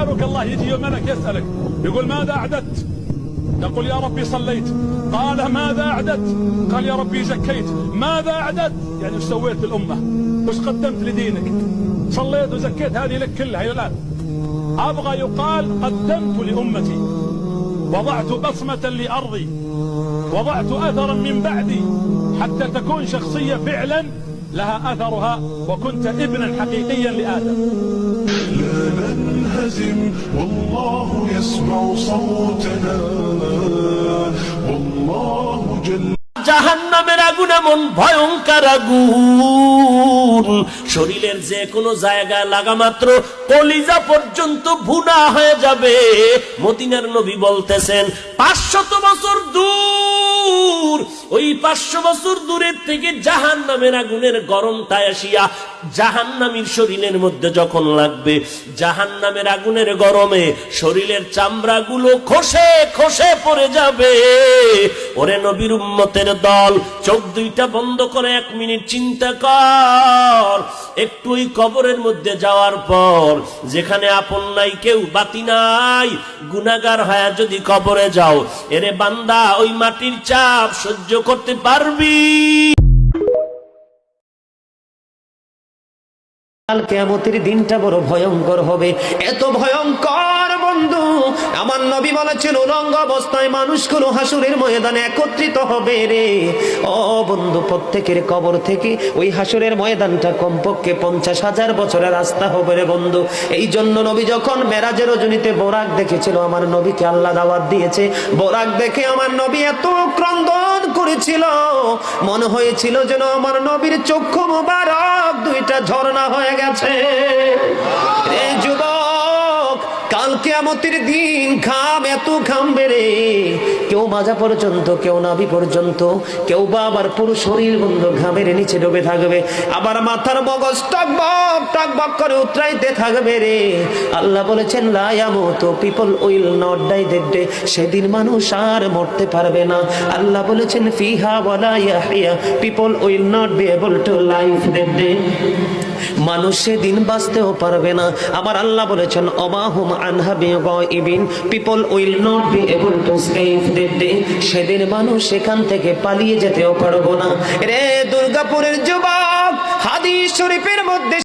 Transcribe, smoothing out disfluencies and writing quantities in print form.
يسألك الله، يجي ملك يسألك يقول ماذا أعددت؟ تقول يا ربي صليت. قال ماذا أعددت؟ قال يا ربي زكيت. ماذا أعددت؟ يعني ايش سويت للأمة؟ وش قدمت لدينك؟ صليت وزكيت، هذه لك كلها. الآن أبغى يقال قدمت لأمتي، وضعت بصمة لأرضي، وضعت أثرا من بعدي، حتى تكون شخصية فعلا لها أثرها، وكنت ابنا حقيقيا لآدم. لا ننهزم والله يسمع صوتنا والله جل। জাহান্নামের আগুন এমন ভয়ঙ্কর আগুন, শরীরের যে কোনো জায়গায় লাগা মাত্র কলিজা পর্যন্ত ভুনা হয়ে যাবে। মদিনার নবী বলতেছেন 500 বছর দূর, ওই 500 বছর দূরের থেকে জাহান্নামের আগুনের গরমটায় আসিয়া জাহান্নামীর শরীরের মধ্যে যখন লাগবে, জাহান্নামের আগুনের গরমে শরীরের চামড়াগুলো খসে খসে পড়ে যাবে। ওরে নবীর উম্মতের দল, চোখ দুইটা বন্ধ করে 1 মিনিট চিন্তা কর। একটু ওই কবরের মধ্যে যাওয়ার পর, যেখানে আপন নাই কেউ বাতি নাই, গুনাহগার হয়ে যদি কবরে যাও, এরে বান্দা ওই মাটির চাপ সহ্য করতে পারবি? কাল কিয়ামতের দিনটা বড় ভয়ঙ্কর হবে, এত ভয়ঙ্কর বন্ধু। আমার নবী বলেছেন উলঙ্গ অবস্থায় মানুষগুলো হাসুরের ময়দানে একত্রিত হবে রে। ও বন্ধু, প্রত্যেকের কবর থেকে ওই হাসুরের ময়দানটা কমপক্ষে 50,000 বছরের রাস্তা হবে রে বন্ধু। এই জন্য নবী যখন মেরাজের রজনীতে বোরাক দেখেছিল, আমার নবীকে আল্লাহ দাওয়াত দিয়েছে, বোরাক দেখে আমার নবী এত ক্রন্দন করেছিল, মনে হয়েছিল যেন আমার নবীর চক্ষু মুবারক 2টা ঝর্ণা হয়ে গেছে। এই যুবক, কাল কিয়ামতের দিন ঘাম এত ঘামবে রে, কেউ মাজা পর্যন্ত, কেউ নাভি পর্যন্ত, কেউ বা আবার পুরো শরীর বন্ধ ঘামের নিচে ডুবে থাকবে, আবার মাথার মগজ টকবক টকবক করে উতরাইতে থাকবে রে। আল্লাহ বলেছেন লা ইয়ামুতু, people will not die that day, সেদিন মানুষ আর মরতে পারবে না। আল্লাহ বলেছেন ফিহা ওয়ালা ইয়াহইয়া, people will not be able to live that day, মানুষ সেদিন বাঁচতেও পারবে না। আবার আল্লাহ বলেছেন অমাহুম আনহা বিগাইবিন, people will not be able to escape that day, সেদিন মানুষ সেখান থেকে পালিয়ে যেতেও পারবো না রে। দুর্গাপুরের যুবক, হাদিস শরীফের মধ্যে